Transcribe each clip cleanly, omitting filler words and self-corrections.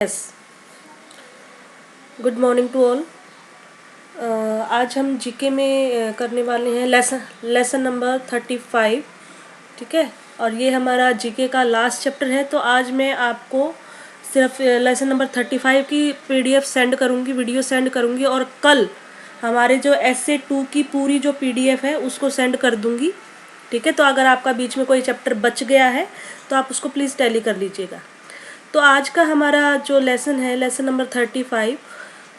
Yes, good morning to all. आज हम GK में करने वाले हैं लेसन नंबर 35। ठीक है, और ये हमारा जीके का लास्ट चैप्टर है। तो आज मैं आपको सिर्फ लेसन नंबर 35 की पीडीएफ सेंड करूँगी, वीडियो सेंड करूँगी, और कल हमारे जो एसए 2 की पूरी जो पीडीएफ है उसको सेंड कर दूँगी। ठीक है, तो अगर आपका बीच में कोई चैप्टर बच गया है तो आप उसको प्लीज़ टैली कर लीजिएगा। तो आज का हमारा जो लेसन है, लेसन नंबर 35,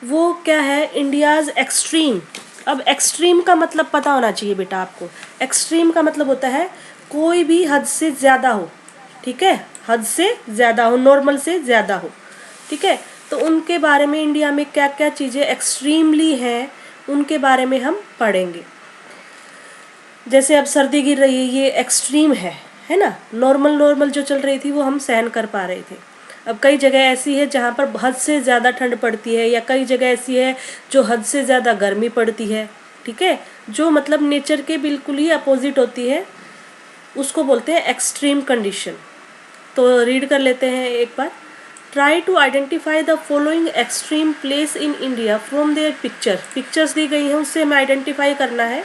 वो क्या है? India's extreme. अब एक्सट्रीम का मतलब पता होना चाहिए बेटा आपको। एक्सट्रीम का मतलब होता है कोई भी हद से ज़्यादा हो। ठीक है, हद से ज़्यादा हो, नॉर्मल से ज़्यादा हो। ठीक है, तो उनके बारे में इंडिया में क्या क्या चीज़ें एक्सट्रीमली हैं उनके बारे में हम पढ़ेंगे। जैसे अब सर्दी गिर रही है, ये एक्सट्रीम है ना। नॉर्मल जो चल रही थी वो हम सहन कर पा रहे थे। अब कई जगह ऐसी है जहाँ पर हद से ज़्यादा ठंड पड़ती है, या कई जगह ऐसी है जो हद से ज़्यादा गर्मी पड़ती है। ठीक है, जो मतलब नेचर के बिल्कुल ही अपोजिट होती है, उसको बोलते हैं एक्सट्रीम कंडीशन। तो रीड कर लेते हैं एक बार। Try to identify the following extreme place in India from their pictures दी गई हैं, उससे हमें आइडेंटिफाई करना है।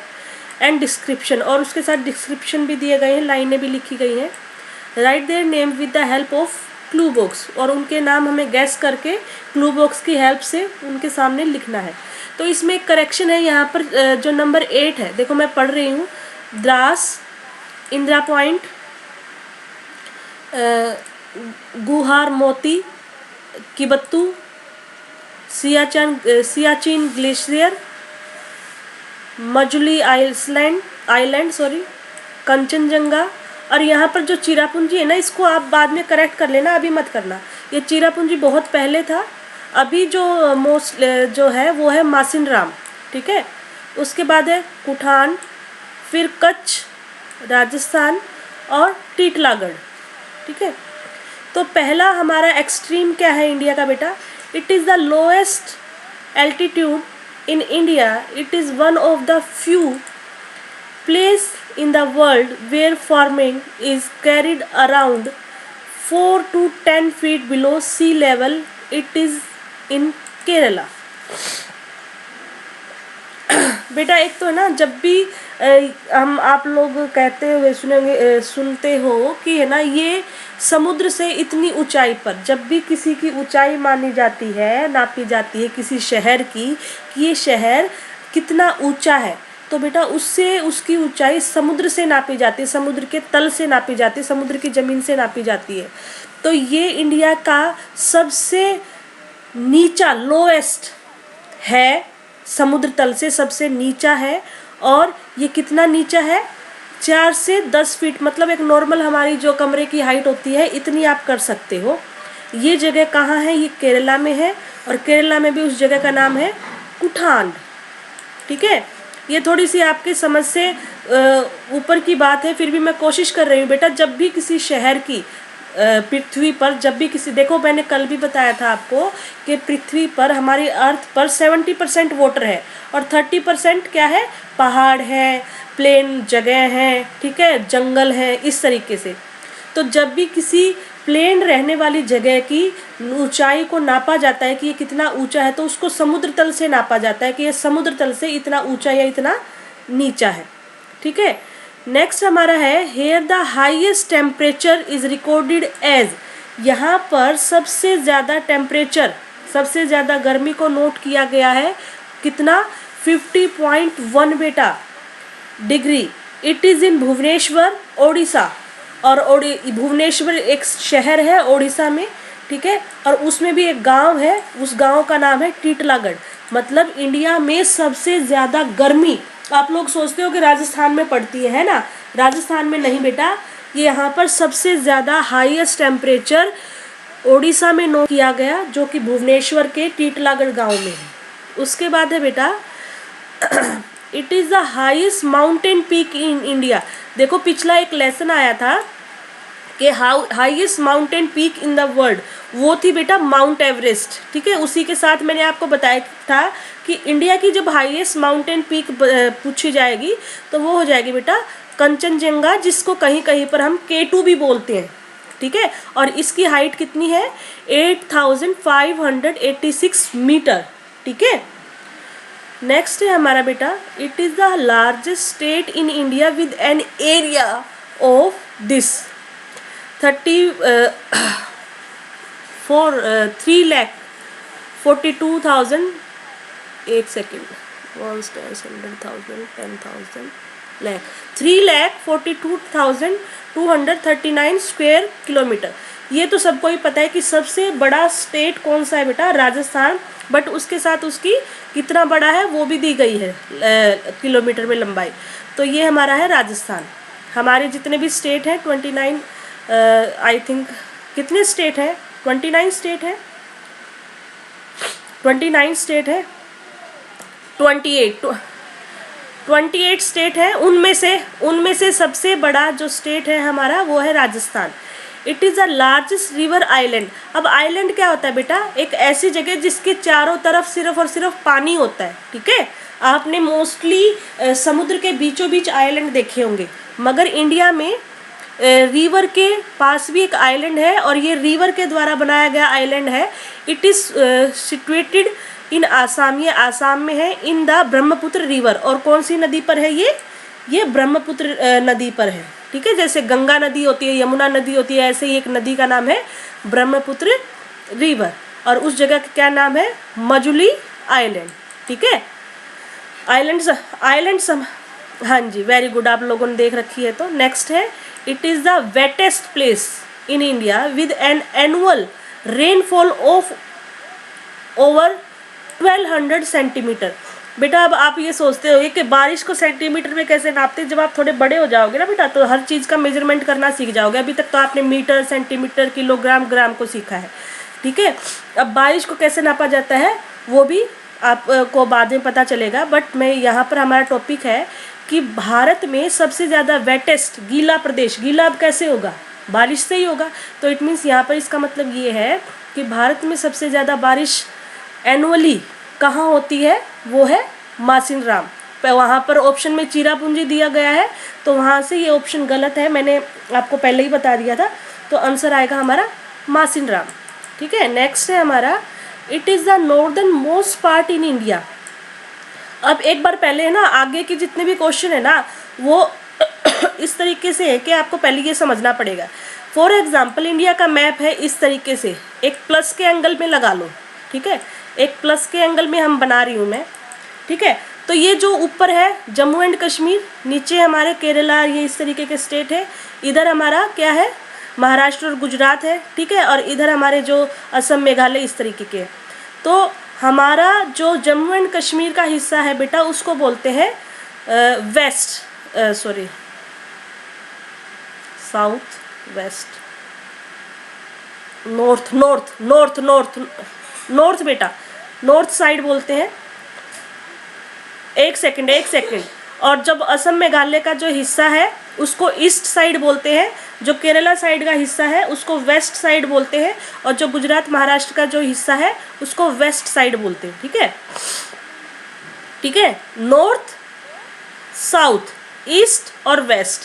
एंड डिस्क्रिप्शन, और उसके साथ डिस्क्रिप्शन भी दिए गए हैं, लाइनें भी लिखी गई हैं। Right their name with the help of clue box, और उनके नाम हमें गैस करके क्लू बॉक्स की हेल्प से उनके सामने लिखना है। तो इसमें एक करेक्शन है यहाँ पर, जो नंबर 8 है, देखो मैं पढ़ रही हूँ। द्रास, इंदिरा पॉइंट, गुहार मोती, किबत्तू, सियाचिन ग्लेशियर, मजुली आइलैंड, कंचनजंगा। और यहाँ पर जो चिरापुंजी है ना, इसको आप बाद में करेक्ट कर लेना, अभी मत करना। ये चिरापुंजी बहुत पहले था, अभी जो जो है वो है मासिनराम। ठीक है, उसके बाद है कुठान, फिर कच्छ, राजस्थान और टीटलागढ़। ठीक है, तो पहला हमारा एक्सट्रीम क्या है इंडिया का बेटा? It is the lowest altitude in India. It is one of the few places in the world where farming is carried around 4 to 10 feet below sea level. It is in Kerala. बेटा एक तो है ना, जब भी हम आप लोग कहते हुए सुनते हो कि है ना, ये समुद्र से इतनी ऊंचाई पर, जब भी किसी की ऊंचाई मानी जाती है, नापी जाती है किसी शहर की, कि ये शहर कितना ऊंचा है, तो बेटा उससे उसकी ऊंचाई समुद्र से नापी जाती है, समुद्र के तल से नापी जाती है, समुद्र की ज़मीन से नापी जाती है। तो ये इंडिया का सबसे नीचा, लोएस्ट है, समुद्र तल से सबसे नीचा है। और ये कितना नीचा है? 4 से 10 फीट, मतलब एक नॉर्मल हमारी जो कमरे की हाइट होती है, इतनी आप कर सकते हो। ये जगह कहाँ है? ये केरला में है, और केरला में भी उस जगह का नाम है कुठान। ठीक है, ये थोड़ी सी आपकी समझ से ऊपर की बात है, फिर भी मैं कोशिश कर रही हूँ बेटा। जब भी किसी शहर की पृथ्वी पर, जब भी किसी, देखो मैंने कल भी बताया था आपको कि पृथ्वी पर, हमारी अर्थ पर 70% वाटर है, और 30% क्या है? पहाड़ है, प्लेन जगह है, ठीक है, जंगल है, इस तरीके से। तो जब भी किसी प्लेन रहने वाली जगह की ऊंचाई को नापा जाता है कि ये कितना ऊंचा है, तो उसको समुद्र तल से नापा जाता है कि ये समुद्र तल से इतना ऊंचा या इतना नीचा है। ठीक है, नेक्स्ट हमारा है here the highest temperature is recorded as. यहाँ पर सबसे ज़्यादा टेम्परेचर, सबसे ज़्यादा गर्मी को नोट किया गया है, कितना? 50.1 बेटा degree. It is in Bhubaneswar, Odisha. और भुवनेश्वर एक शहर है ओडिशा में। ठीक है, और उसमें भी एक गांव है, उस गांव का नाम है टीटलागढ़। मतलब इंडिया में सबसे ज़्यादा गर्मी, आप लोग सोचते हो कि राजस्थान में पड़ती है ना? राजस्थान में नहीं बेटा, ये यहाँ पर सबसे ज़्यादा हाईएस्ट टेम्परेचर ओडिशा में नोट किया गया, जो कि भुवनेश्वर के टीटलागढ़ गांव में है। उसके बाद है बेटा it is the highest mountain peak in India. देखो पिछला एक लेसन आया था कि highest mountain peak in the world, वो थी बेटा माउंट एवरेस्ट। ठीक है, उसी के साथ मैंने आपको बताया था कि इंडिया की जब हाईएस्ट माउंटेन पीक पूछी जाएगी तो वो हो जाएगी बेटा कंचनजंगा, जिसको कहीं कहीं पर हम K2 भी बोलते हैं। ठीक है, और इसकी हाइट कितनी है 8586 मीटर, ठीक है। नेक्स्ट है हमारा बेटा, it is the largest state in India with an area of this 3,42,000 एक सेकेंड 100,000 10,000 लैख 3,42,239 स्क्वायर किलोमीटर। ये तो सबको ही पता है कि सबसे बड़ा स्टेट कौन सा है बेटा, राजस्थान, बट उसके साथ उसकी कितना बड़ा है वो भी दी गई है किलोमीटर में लंबाई। तो ये हमारा है राजस्थान। हमारे जितने भी स्टेट हैं 29 आई थिंक कितने स्टेट हैं 29 स्टेट है 29 स्टेट है 28 स्टेट है, उनमें से सबसे बड़ा जो स्टेट है हमारा वो है Rajasthan. It is the largest river island. अब आइलैंड क्या होता है बेटा, एक ऐसी जगह जिसके चारों तरफ सिर्फ और सिर्फ पानी होता है, ठीक है। आपने मोस्टली समुद्र के बीचों बीच आइलैंड देखे होंगे, मगर इंडिया में रिवर के पास भी एक आइलैंड है और ये रिवर के द्वारा बनाया गया आइलैंड है। It is situated in Assam, ये आसाम में है, इन द ब्रह्मपुत्र रिवर। और कौन सी नदी पर है ये ब्रह्मपुत्र नदी पर है, ठीक है। जैसे गंगा नदी होती है, यमुना नदी होती है, ऐसे ही एक नदी का नाम है ब्रह्मपुत्र रिवर, और उस जगह का क्या नाम है, मजुली आइलैंड, ठीक है। आइलैंड्स हाँ जी, वेरी गुड, आप लोगों ने देख रखी है। तो नेक्स्ट है, it is the wettest place in India with an annual rainfall of over 1200 centimetre. बेटा अब आप ये सोचते होगे कि बारिश को सेंटीमीटर में कैसे नापते हैं। जब आप थोड़े बड़े हो जाओगे ना बेटा, तो हर चीज़ का मेजरमेंट करना सीख जाओगे। अभी तक तो आपने मीटर, सेंटीमीटर, किलोग्राम, ग्राम को सीखा है, ठीक है। अब बारिश को कैसे नापा जाता है वो भी आपको बाद में पता चलेगा, बट मैं यहाँ पर हमारा टॉपिक है कि भारत में सबसे ज़्यादा वेटेस्ट गीला प्रदेश, गीला अब कैसे होगा, बारिश से ही होगा। तो इट मीन्स यहाँ पर इसका मतलब ये है कि भारत में सबसे ज़्यादा बारिश एनुअली कहाँ होती है, वो है मासिनराम। वहाँ पर ऑप्शन में चिरापुंजी दिया गया है, तो वहाँ से ये ऑप्शन गलत है, मैंने आपको पहले ही बता दिया था। तो आंसर आएगा हमारा मासिनराम, ठीक है। नेक्स्ट है हमारा, it is the northern most part in India. अब एक बार पहले है ना, आगे के जितने भी क्वेश्चन है ना वो इस तरीके से है कि आपको पहले ये समझना पड़ेगा। फॉर एग्जाम्पल, इंडिया का मैप है इस तरीके से, एक प्लस के एंगल में लगा लो, ठीक है। एक प्लस के एंगल में हम बना रही हूँ मैं, ठीक है। तो ये जो ऊपर है जम्मू एंड कश्मीर, नीचे हमारे केरला, ये इस तरीके के स्टेट है, इधर हमारा क्या है महाराष्ट्र और गुजरात है, ठीक है। और इधर हमारे जो असम, मेघालय, इस तरीके के। तो हमारा जो जम्मू एंड कश्मीर का हिस्सा है बेटा, उसको बोलते हैं साउथ वेस्ट, नॉर्थ बेटा, नॉर्थ साइड बोलते हैं। एक सेकंड। और जब असम मेघालय का जो हिस्सा है उसको ईस्ट साइड बोलते हैं, जो केरला साइड का हिस्सा है उसको वेस्ट साइड बोलते हैं, और जो गुजरात महाराष्ट्र का जो हिस्सा है उसको वेस्ट साइड बोलते हैं, ठीक है। नॉर्थ, साउथ, ईस्ट और वेस्ट,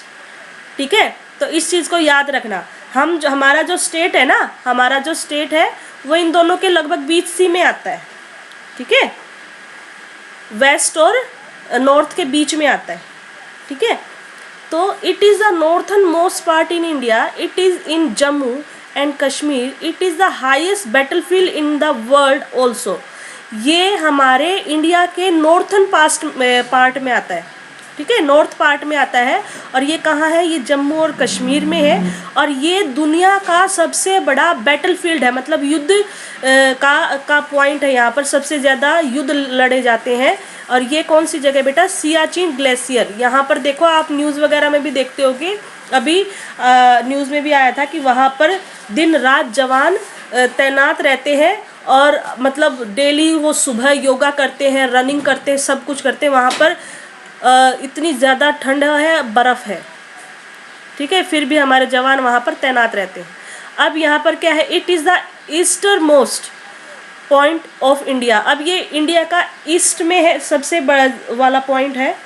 ठीक है। तो इस चीज़ को याद रखना। हमारा जो स्टेट है वो इन दोनों के लगभग बीच सी में आता है, ठीक है। वेस्ट और नॉर्थ के बीच में आता है, ठीक है। तो it is the northern most part in India, it is in Jammu and Kashmir, it is the highest battlefield in the world also. ये हमारे इंडिया के नॉर्थन पार्ट में आता है, ठीक है, नॉर्थ पार्ट में आता है। और ये कहाँ है, ये जम्मू और कश्मीर में है। और ये दुनिया का सबसे बड़ा बैटलफील्ड है, मतलब युद्ध का पॉइंट है। यहाँ पर सबसे ज़्यादा युद्ध लड़े जाते हैं। और ये कौन सी जगह बेटा, सियाचिन ग्लेशियर। यहाँ पर देखो, आप न्यूज़ वगैरह में भी देखते होगे, अभी न्यूज़ में भी आया था कि वहाँ पर दिन रात जवान तैनात रहते हैं, और मतलब डेली वो सुबह योगा करते हैं, रनिंग करते हैं, सब कुछ करते हैं। वहाँ पर इतनी ज़्यादा ठंड है, बर्फ़ है, ठीक है, फिर भी हमारे जवान वहाँ पर तैनात रहते हैं। अब यहाँ पर क्या है, it is the eastern most point of India. अब ये इंडिया का ईस्ट में है, सबसे बड़ा वाला पॉइंट है।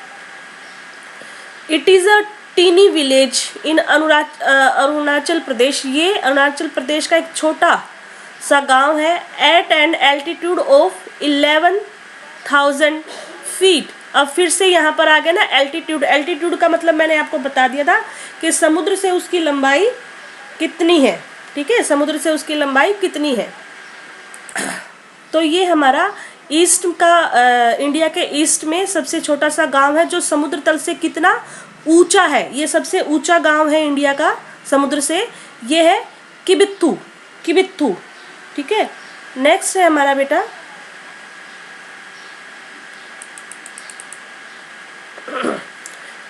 It is a tiny village in Arunachal Pradesh. ये अरुणाचल प्रदेश का एक छोटा सा गांव है at an altitude of 11,000 feet. अब फिर से यहाँ पर आ गया ना एल्टीट्यूड। एल्टीट्यूड का मतलब मैंने आपको बता दिया था कि समुद्र से उसकी लंबाई कितनी है, ठीक है, समुद्र से उसकी लंबाई कितनी है। तो ये हमारा ईस्ट का इंडिया के ईस्ट में सबसे छोटा सा गांव है जो समुद्र तल से कितना ऊंचा है। ये सबसे ऊंचा गांव है इंडिया का समुद्र से, ये है किबिथू, किबिथू, ठीक है। नेक्स्ट है हमारा बेटा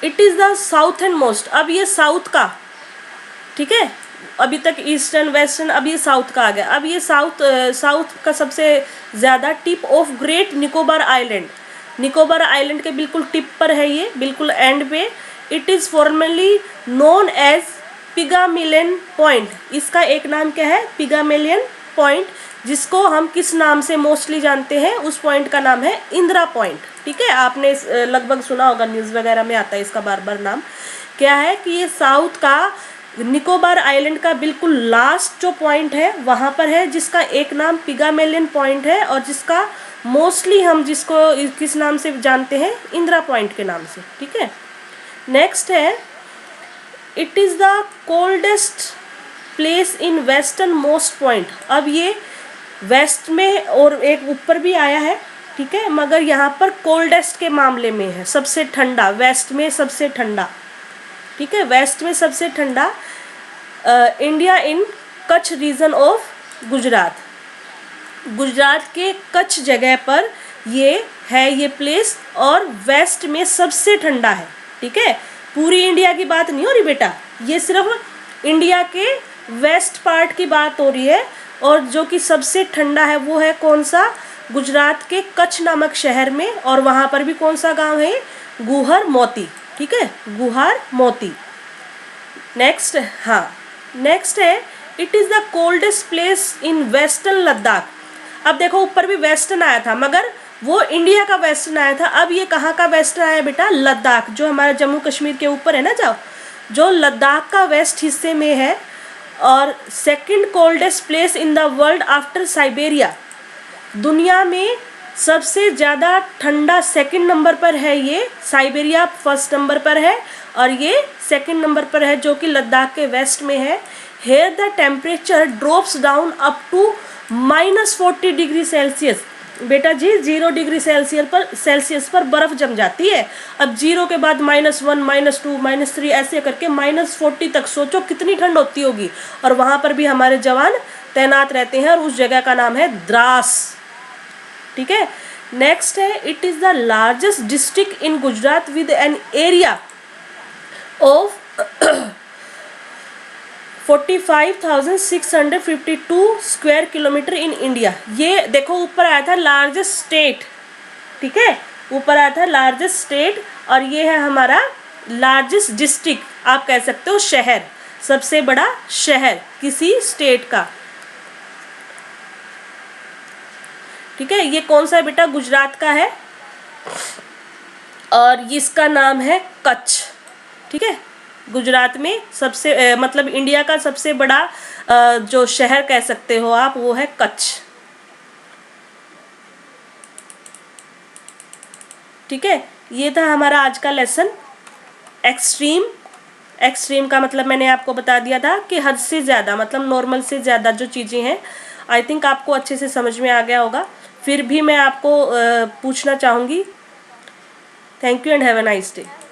it is the south and most. अब ये साउथ का, ठीक है, अभी तक ईस्टर्न वेस्टर्न, अब ये साउथ का आ गया। अब ये साउथ का सबसे ज़्यादा tip of great Nicobar island. Nicobar island के बिल्कुल टिप पर है ये, बिल्कुल एंड पे। It is formerly known as Pygmalion point. इसका एक नाम क्या है? पिगामिलियन पॉइंट, जिसको हम किस नाम से मोस्टली जानते हैं? उस पॉइंट का नाम है इंदिरा पॉइंट, ठीक है। आपने लगभग सुना होगा, न्यूज़ वगैरह में आता है इसका बार बार नाम। क्या है कि ये साउथ का निकोबार आइलैंड का बिल्कुल लास्ट जो पॉइंट है वहाँ पर है, जिसका एक नाम पिगामेलियन पॉइंट है और जिसका मोस्टली हम जिसको किस नाम से जानते हैं? इंदिरा पॉइंट के नाम से, ठीक है। नेक्स्ट है it is the coldest place in western most point. अब ये वेस्ट में और एक ऊपर भी आया है, ठीक है, मगर यहाँ पर कोल्डेस्ट के मामले में है, सबसे ठंडा, वेस्ट में सबसे ठंडा, ठीक है, वेस्ट में सबसे ठंडा। India in Kutch region of Gujarat. Gujarat के कच्छ जगह पर ये है ये प्लेस, और वेस्ट में सबसे ठंडा है, ठीक है। पूरी इंडिया की बात नहीं हो रही बेटा, ये सिर्फ इंडिया के वेस्ट पार्ट की बात हो रही है। और जो कि सबसे ठंडा है वो है कौन सा? गुजरात के कच्छ नामक शहर में। और वहाँ पर भी कौन सा गांव है? गुहर मोती, ठीक है, गुहर मोती। नेक्स्ट, हाँ, नेक्स्ट है it is the coldest place in western Ladakh. अब देखो ऊपर भी वेस्टर्न आया था, मगर वो इंडिया का वेस्टर्न आया था। अब ये कहाँ का वेस्टर्न आया बेटा? लद्दाख, जो हमारा जम्मू कश्मीर के ऊपर है ना, जो लद्दाख का वेस्ट हिस्से में है। और second coldest place in the world after Siberia. दुनिया में सबसे ज़्यादा ठंडा सेकंड नंबर पर है ये, साइबेरिया फर्स्ट नंबर पर है और ये सेकंड नंबर पर है, जो कि लद्दाख के वेस्ट में है। Here the temperature drops down up to -40 degree Celsius. बेटा जी 0 डिग्री सेल्सियस पर बर्फ़ जम जाती है। अब 0 के बाद -1, -2, -3 ऐसे करके -40 तक, सोचो कितनी ठंड होती होगी। और वहाँ पर भी हमारे जवान तैनात रहते हैं और उस जगह का नाम है द्रास, ठीक है। नेक्स्ट है it is the largest district in Gujarat with an area of 45,652 square kilometre in India. ये देखो ऊपर आया था लार्जेस्ट स्टेट, ठीक है, ऊपर आया था लार्जेस्ट स्टेट, और ये है हमारा लार्जेस्ट डिस्ट्रिक्ट, आप कह सकते हो शहर, सबसे बड़ा शहर किसी स्टेट का, ठीक है। ये कौन सा है बेटा? गुजरात का है और इसका नाम है कच्छ, ठीक है। गुजरात में सबसे मतलब इंडिया का सबसे बड़ा जो शहर कह सकते हो आप, वो है कच्छ, ठीक है। ये था हमारा आज का लेसन एक्सट्रीम। एक्सट्रीम का मतलब मैंने आपको बता दिया था कि हद से ज़्यादा, मतलब नॉर्मल से ज़्यादा जो चीज़ें हैं। आई थिंक आपको अच्छे से समझ में आ गया होगा। फिर भी मैं आपको पूछना चाहूँगी। Thank you and have a nice day.